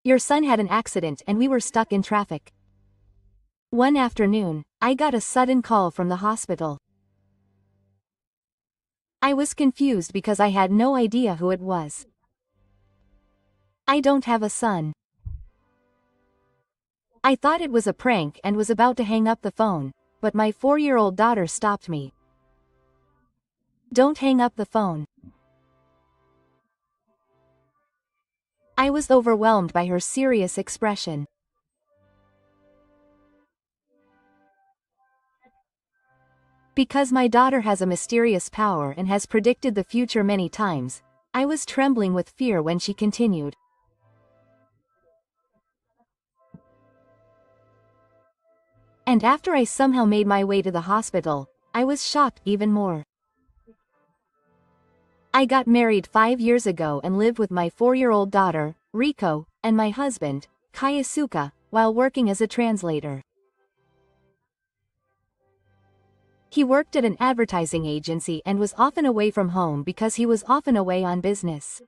Your son had an accident and we were stuck in traffic. One afternoon, I got a sudden call from the hospital. I was confused because I had no idea who it was. I don't have a son. I thought it was a prank and was about to hang up the phone, but my 4-year-old daughter stopped me. Don't hang up the phone. I was overwhelmed by her serious expression. Because my daughter has a mysterious power and has predicted the future many times, I was trembling with fear when she continued. And after I somehow made my way to the hospital, I was shocked even more. I got married 5 years ago and lived with my 4-year-old daughter, Riko, and my husband, Kayasuka, while working as a translator. He worked at an advertising agency and was often away from home because he was often away on business.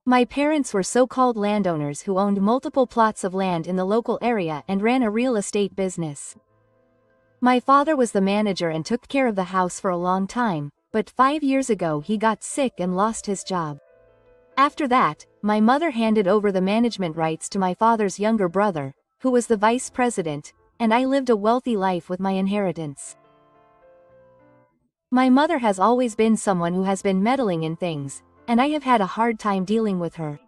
My parents were so-called landowners who owned multiple plots of land in the local area and ran a real estate business. My father was the manager and took care of the house for a long time, but 5 years ago he got sick and lost his job. After that, my mother handed over the management rights to my father's younger brother, who was the vice president, and I lived a wealthy life with my inheritance. My mother has always been someone who has been meddling in things, and I have had a hard time dealing with her.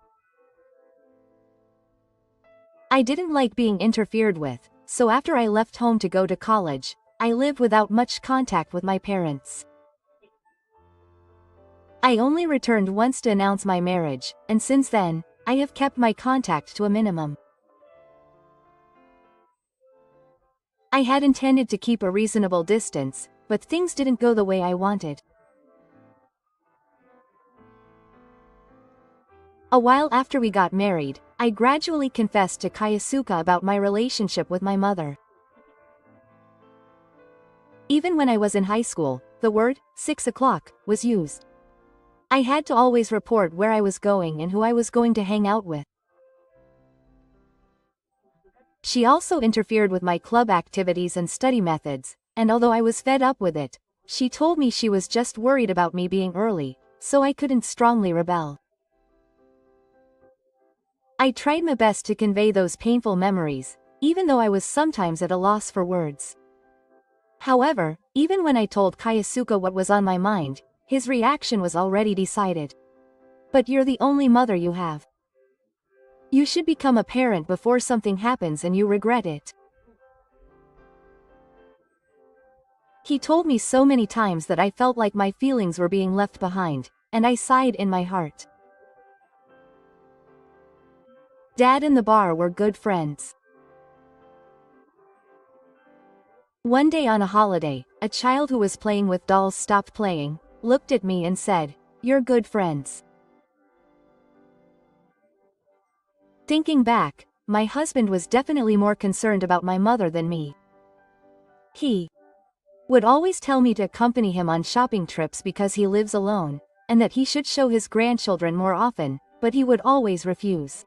I didn't like being interfered with, so after I left home to go to college, I lived without much contact with my parents. I only returned once to announce my marriage, and since then, I have kept my contact to a minimum. I had intended to keep a reasonable distance, but things didn't go the way I wanted. A while after we got married, I gradually confessed to Kayasuka about my relationship with my mother. Even when I was in high school, the word 6 o'clock was used. I had to always report where I was going and who I was going to hang out with. She also interfered with my club activities and study methods, and although I was fed up with it, she told me she was just worried about me being early, so I couldn't strongly rebel. I tried my best to convey those painful memories, even though I was sometimes at a loss for words. However, even when I told Kayasuka what was on my mind, his reaction was already decided. But you're the only mother you have. You should become a parent before something happens and you regret it. He told me so many times that I felt like my feelings were being left behind, and I sighed in my heart. Dad and the bar were good friends. One day on a holiday, a child who was playing with dolls stopped playing, looked at me and said, "You're good friends." Thinking back, my husband was definitely more concerned about my mother than me. He would always tell me to accompany him on shopping trips because he lives alone, and that he should show his grandchildren more often, but he would always refuse.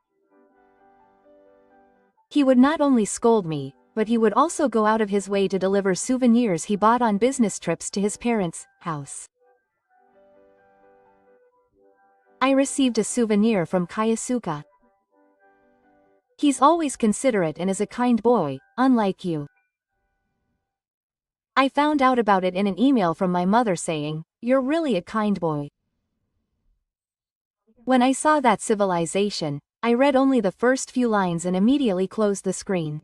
He would not only scold me, but he would also go out of his way to deliver souvenirs he bought on business trips to his parents' house. I received a souvenir from Kayasuka. He's always considerate and is a kind boy, unlike you. I found out about it in an email from my mother saying, "You're really a kind boy." When I saw that civilization, I read only the first few lines and immediately closed the screen.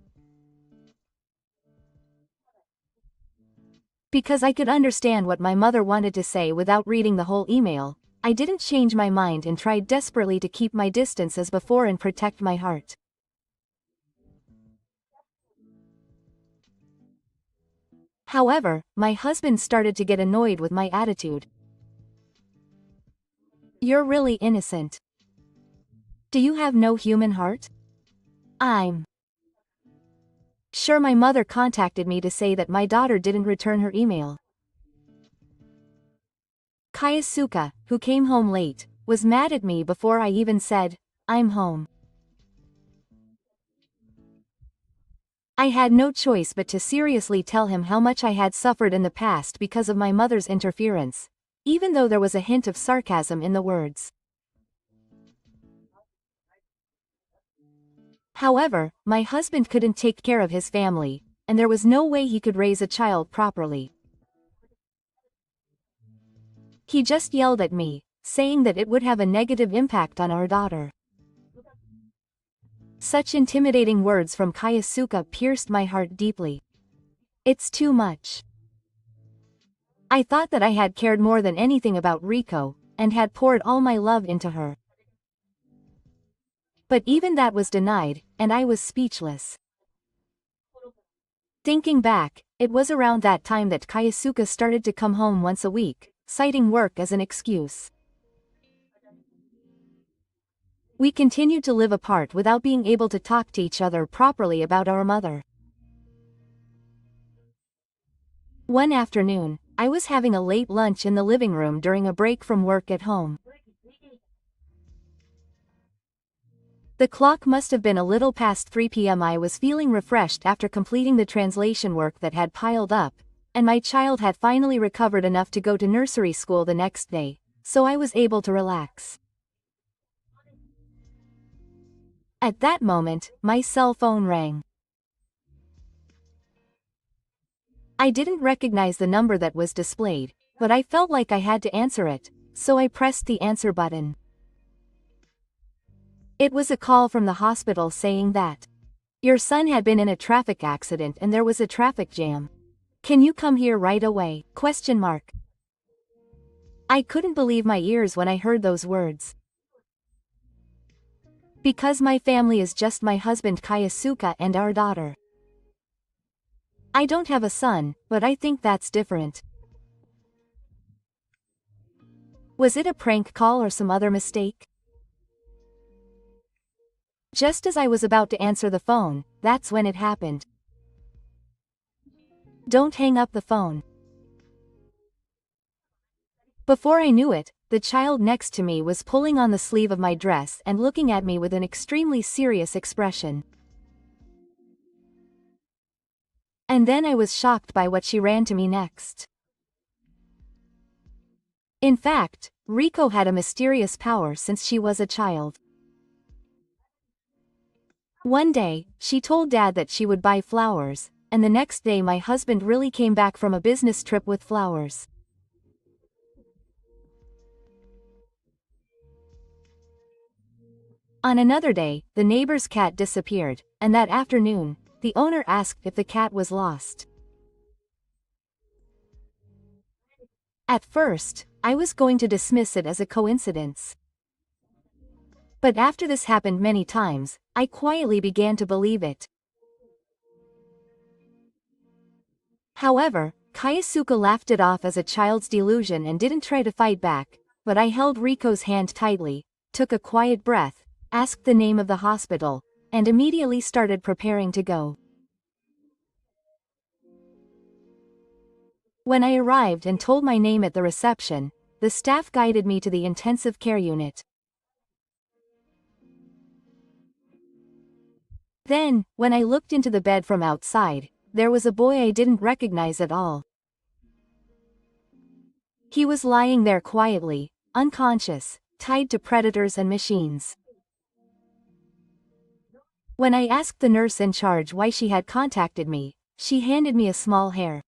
Because I could understand what my mother wanted to say without reading the whole email, I didn't change my mind and tried desperately to keep my distance as before and protect my heart. However, my husband started to get annoyed with my attitude. "You're really innocent. Do you have no human heart? I'm sure my mother contacted me to say that my daughter didn't return her email." Kayasuka, who came home late, was mad at me before I even said, "I'm home." I had no choice but to seriously tell him how much I had suffered in the past because of my mother's interference, even though there was a hint of sarcasm in the words. However, my husband couldn't take care of his family, and there was no way he could raise a child properly. He just yelled at me, saying that it would have a negative impact on our daughter. Such intimidating words from Kayasuka pierced my heart deeply. It's too much. I thought that I had cared more than anything about Riko, and had poured all my love into her. But even that was denied, and I was speechless. Thinking back, it was around that time that Kayasuka started to come home once a week, citing work as an excuse. We continued to live apart without being able to talk to each other properly about our mother. One afternoon, I was having a late lunch in the living room during a break from work at home. The clock must have been a little past 3 p.m. I was feeling refreshed after completing the translation work that had piled up, and my child had finally recovered enough to go to nursery school the next day, so I was able to relax. At that moment, my cell phone rang. I didn't recognize the number that was displayed, but I felt like I had to answer it, so I pressed the answer button. It was a call from the hospital saying that your son had been in a traffic accident and there was a traffic jam. Can you come here right away? ? I couldn't believe my ears when I heard those words. Because my family is just my husband Kayasuka and our daughter. I don't have a son, but I think that's different. Was it a prank call or some other mistake? Just as I was about to answer the phone, that's when it happened. Don't hang up the phone. Before I knew it, the child next to me was pulling on the sleeve of my dress and looking at me with an extremely serious expression. And then I was shocked by what she ran to me next. In fact, Riko had a mysterious power since she was a child. One day, she told Dad that she would buy flowers, and the next day my husband really came back from a business trip with flowers. On another day, the neighbor's cat disappeared, and that afternoon, the owner asked if the cat was lost. At first, I was going to dismiss it as a coincidence. But after this happened many times, I quietly began to believe it. However, Kayasuka laughed it off as a child's delusion and didn't try to fight back, but I held Riko's hand tightly, took a quiet breath, asked the name of the hospital, and immediately started preparing to go. When I arrived and told my name at the reception, the staff guided me to the intensive care unit. Then, when I looked into the bed from outside, there was a boy I didn't recognize at all. He was lying there quietly, unconscious, tied to predators and machines. When I asked the nurse in charge why she had contacted me, she handed me a small hair.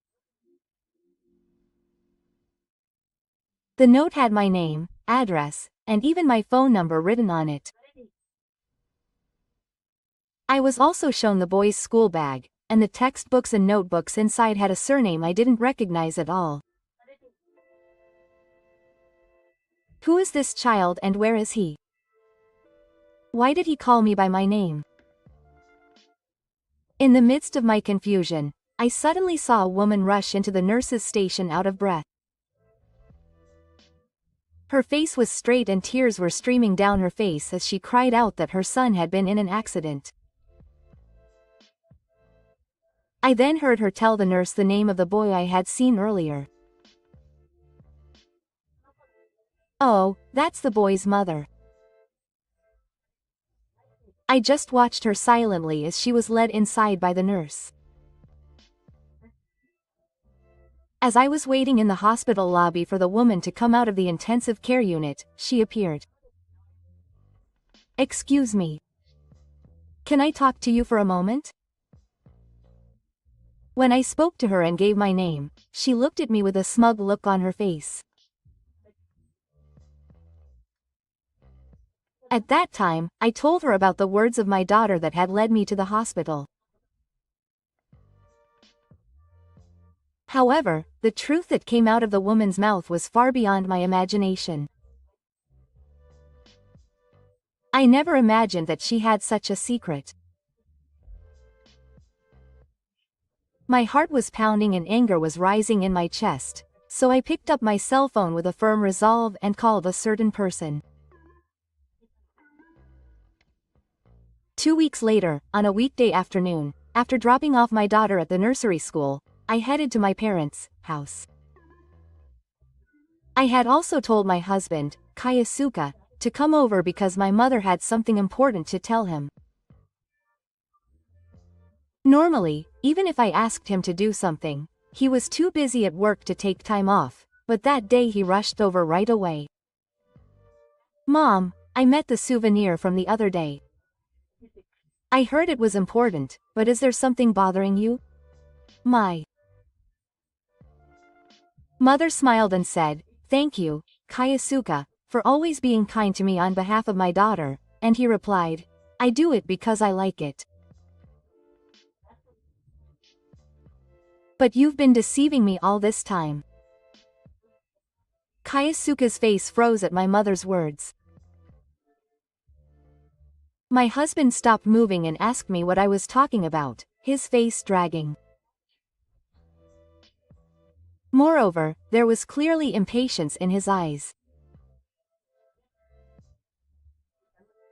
The note had my name, address, and even my phone number written on it. I was also shown the boy's school bag, and the textbooks and notebooks inside had a surname I didn't recognize at all. Who is this child and where is he? Why did he call me by my name? In the midst of my confusion, I suddenly saw a woman rush into the nurse's station out of breath. Her face was straight and tears were streaming down her face as she cried out that her son had been in an accident. I then heard her tell the nurse the name of the boy I had seen earlier. Oh, that's the boy's mother. I just watched her silently as she was led inside by the nurse. As I was waiting in the hospital lobby for the woman to come out of the intensive care unit, she appeared. Excuse me. Can I talk to you for a moment? When I spoke to her and gave my name, she looked at me with a smug look on her face. At that time, I told her about the words of my daughter that had led me to the hospital. However, the truth that came out of the woman's mouth was far beyond my imagination. I never imagined that she had such a secret. My heart was pounding and anger was rising in my chest, so I picked up my cell phone with a firm resolve and called a certain person. 2 weeks later, on a weekday afternoon, after dropping off my daughter at the nursery school, I headed to my parents' house. I had also told my husband, Kayasuka, to come over because my mother had something important to tell him. Normally, even if I asked him to do something, he was too busy at work to take time off, but that day he rushed over right away. Mom, I met the souvenir from the other day. I heard it was important, but is there something bothering you? My mother smiled and said, "Thank you, Kayasuka, for always being kind to me on behalf of my daughter," and he replied, "I do it because I like it." But you've been deceiving me all this time. Kayasuka's face froze at my mother's words. My husband stopped moving and asked me what I was talking about, his face dragging. Moreover, there was clearly impatience in his eyes.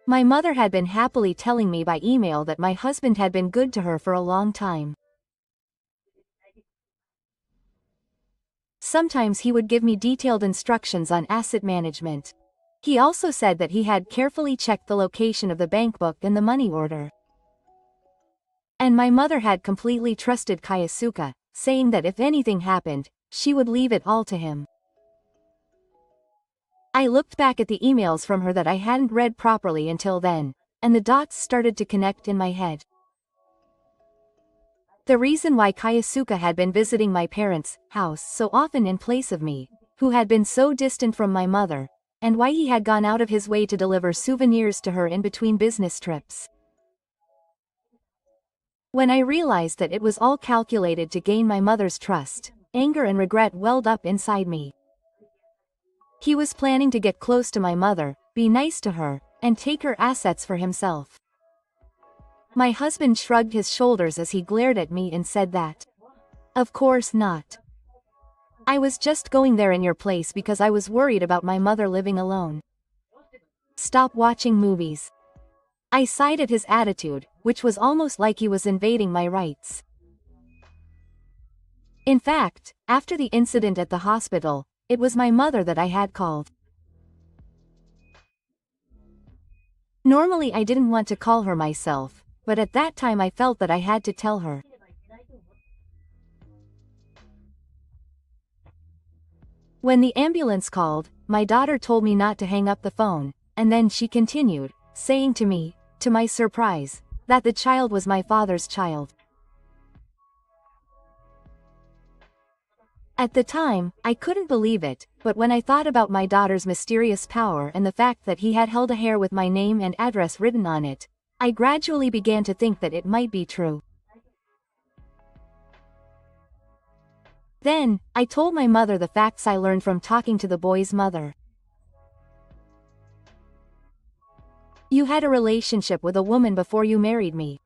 My mother had been happily telling me by email that my husband had been good to her for a long time. Sometimes he would give me detailed instructions on asset management. He also said that he had carefully checked the location of the bank book and the money order. And my mother had completely trusted Kayasuka, saying that if anything happened, she would leave it all to him. I looked back at the emails from her that I hadn't read properly until then, and the dots started to connect in my head. The reason why Kayasuka had been visiting my parents' house so often in place of me, who had been so distant from my mother, and why he had gone out of his way to deliver souvenirs to her in between business trips. When I realized that it was all calculated to gain my mother's trust, anger and regret welled up inside me. He was planning to get close to my mother, be nice to her, and take her assets for himself. My husband shrugged his shoulders as he glared at me and said that, "Of course not. I was just going there in your place because I was worried about my mother living alone. Stop watching movies." I sighed at his attitude, which was almost like he was invading my rights. In fact, after the incident at the hospital, it was my mother that I had called. Normally I didn't want to call her myself, but at that time I felt that I had to tell her. When the ambulance called, my daughter told me not to hang up the phone, and then she continued, saying to me, to my surprise, that the child was my father's child. At the time, I couldn't believe it, but when I thought about my daughter's mysterious power and the fact that he had held a hair with my name and address written on it, I gradually began to think that it might be true. Then, I told my mother the facts I learned from talking to the boy's mother. "You had a relationship with a woman before you married me.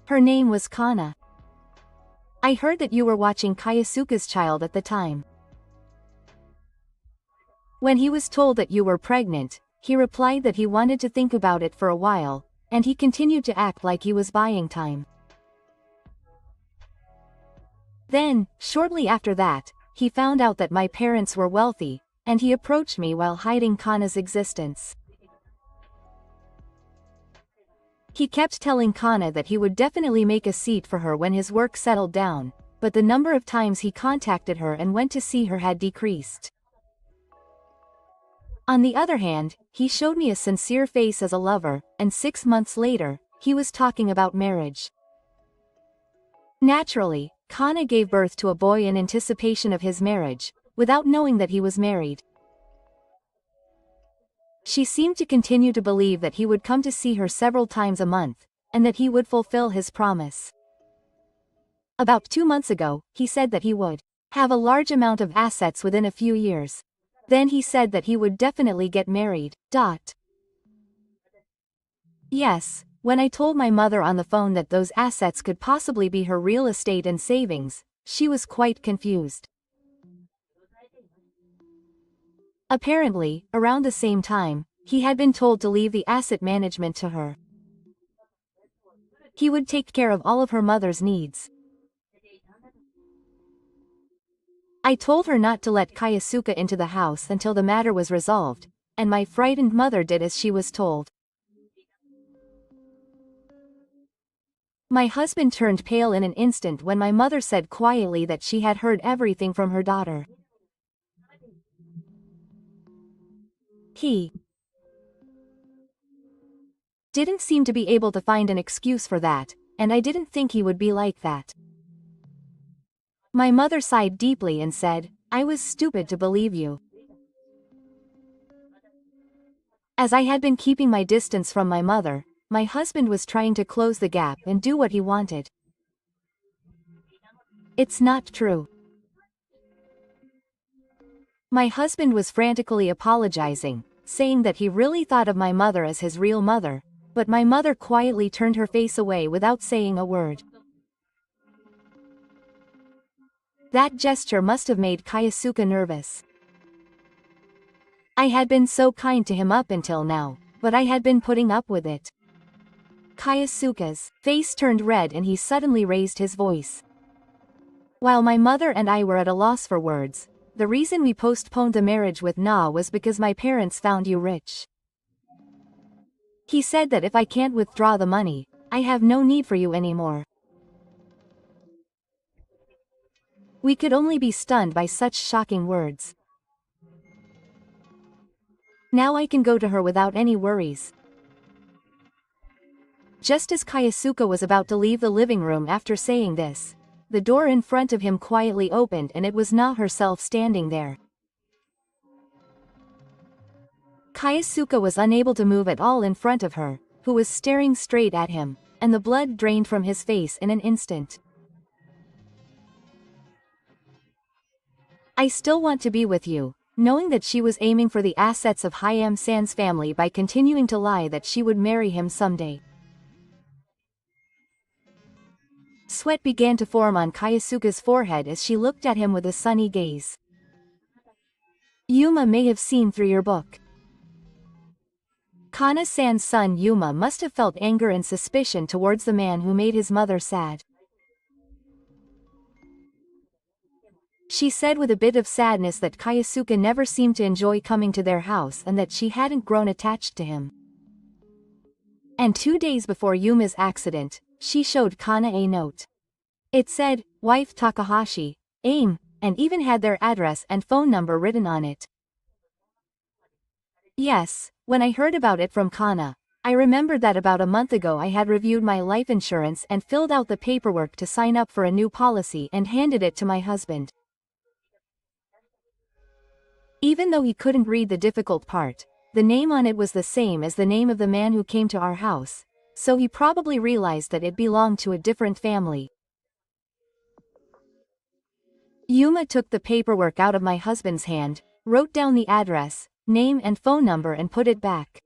Her name was Kana. I heard that you were watching Kayasuka's child at the time. When he was told that you were pregnant, he replied that he wanted to think about it for a while, and he continued to act like he was buying time. Then, shortly after that, he found out that my parents were wealthy, and he approached me while hiding Kana's existence. He kept telling Kana that he would definitely make a seat for her when his work settled down, but the number of times he contacted her and went to see her had decreased. On the other hand, he showed me a sincere face as a lover, and 6 months later, he was talking about marriage. Naturally, Kana gave birth to a boy in anticipation of his marriage, without knowing that he was married. She seemed to continue to believe that he would come to see her several times a month, and that he would fulfill his promise. About 2 months ago, he said that he would have a large amount of assets within a few years. Then he said that he would definitely get married. Yes, when I told my mother on the phone that those assets could possibly be her real estate and savings, she was quite confused. Apparently, around the same time, he had been told to leave the asset management to her. He would take care of all of her mother's needs. I told her not to let Kayasuka into the house until the matter was resolved, and my frightened mother did as she was told. My husband turned pale in an instant when my mother said quietly that she had heard everything from her daughter. He didn't seem to be able to find an excuse for that, and I didn't think he would be like that. My mother sighed deeply and said, "I was stupid to believe you." As I had been keeping my distance from my mother, my husband was trying to close the gap and do what he wanted. It's not true. My husband was frantically apologizing, saying that he really thought of my mother as his real mother, but my mother quietly turned her face away without saying a word. That gesture must have made Kayasuka nervous. I had been so kind to him up until now, but I had been putting up with it. Kayasuka's face turned red and he suddenly raised his voice. While my mother and I were at a loss for words, the reason we postponed the marriage with Na was because my parents found you rich. He said that if I can't withdraw the money, I have no need for you anymore. We could only be stunned by such shocking words. Now I can go to her without any worries. Just as Kayasuka was about to leave the living room after saying this, the door in front of him quietly opened and it was Na herself standing there. Kayasuka was unable to move at all in front of her, who was staring straight at him, and the blood drained from his face in an instant. I still want to be with you, knowing that she was aiming for the assets of Hyam San's family by continuing to lie that she would marry him someday. Sweat began to form on Kayasuka's forehead as she looked at him with a sunny gaze. Yuma may have seen through your book. Kana-san's son Yuma must have felt anger and suspicion towards the man who made his mother sad. She said with a bit of sadness that Kayasuka never seemed to enjoy coming to their house and that she hadn't grown attached to him. And 2 days before Yuma's accident, she showed Kana a note. It said, "Wife Takahashi, AIM," and even had their address and phone number written on it. Yes, when I heard about it from Kana, I remembered that about a month ago I had reviewed my life insurance and filled out the paperwork to sign up for a new policy and handed it to my husband. Even though he couldn't read the difficult part, the name on it was the same as the name of the man who came to our house, so he probably realized that it belonged to a different family. Yuma took the paperwork out of my husband's hand, wrote down the address, name and phone number and put it back.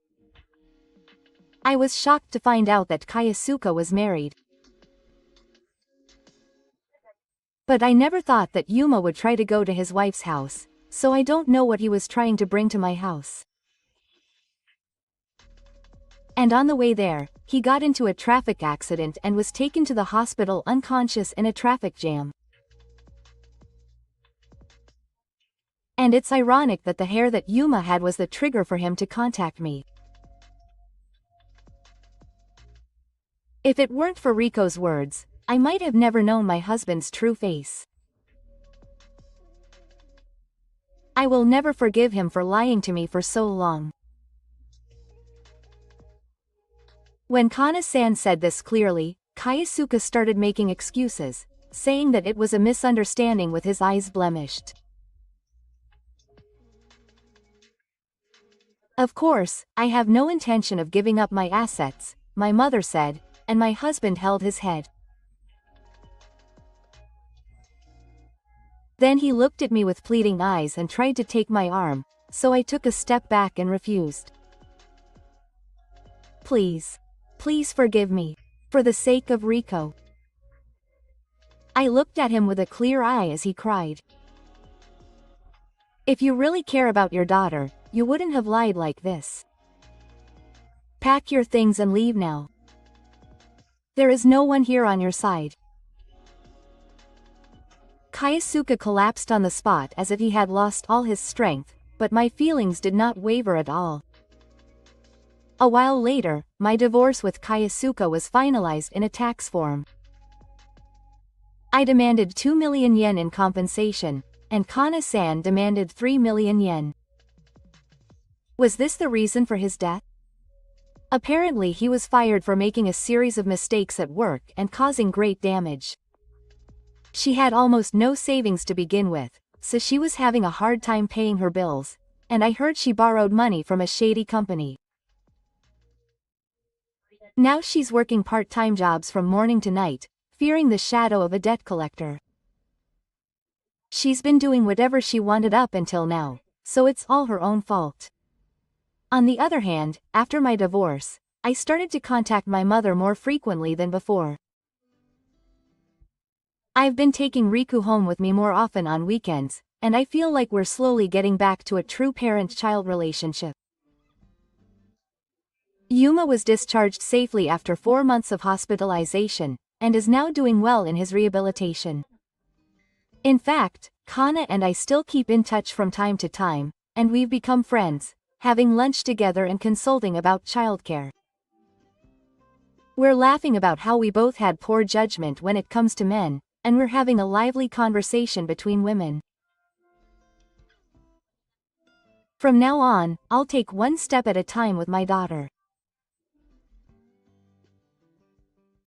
I was shocked to find out that Kayasuka was married. But I never thought that Yuma would try to go to his wife's house, so I don't know what he was trying to bring to my house. And on the way there, he got into a traffic accident and was taken to the hospital unconscious in a traffic jam. And it's ironic that the hair that Yuma had was the trigger for him to contact me. If it weren't for Rico's words, I might have never known my husband's true face. I will never forgive him for lying to me for so long. When Kana-san said this clearly, Kaisuke started making excuses, saying that it was a misunderstanding with his eyes blemished. Of course, I have no intention of giving up my assets, my mother said, and my husband held his head. Then he looked at me with pleading eyes and tried to take my arm, so I took a step back and refused. Please. Please forgive me. For the sake of Rico. I looked at him with a clear eye as he cried. If you really care about your daughter, you wouldn't have lied like this. Pack your things and leave now. There is no one here on your side. Kaisuke collapsed on the spot as if he had lost all his strength, but my feelings did not waver at all. A while later, my divorce with Kaisuke was finalized in a tax form. I demanded 2 million yen in compensation, and Kana-san demanded 3 million yen. Was this the reason for his death? Apparently he was fired for making a series of mistakes at work and causing great damage. She had almost no savings to begin with, so she was having a hard time paying her bills, and I heard she borrowed money from a shady company. Now she's working part-time jobs from morning to night, fearing the shadow of a debt collector. She's been doing whatever she wanted up until now, so it's all her own fault. On the other hand, after my divorce, I started to contact my mother more frequently than before. I've been taking Riku home with me more often on weekends, and I feel like we're slowly getting back to a true parent-child relationship. Yuma was discharged safely after 4 months of hospitalization, and is now doing well in his rehabilitation. In fact, Kana and I still keep in touch from time to time, and we've become friends, having lunch together and consulting about childcare. We're laughing about how we both had poor judgment when it comes to men, and we're having a lively conversation between women. From now on, I'll take one step at a time with my daughter.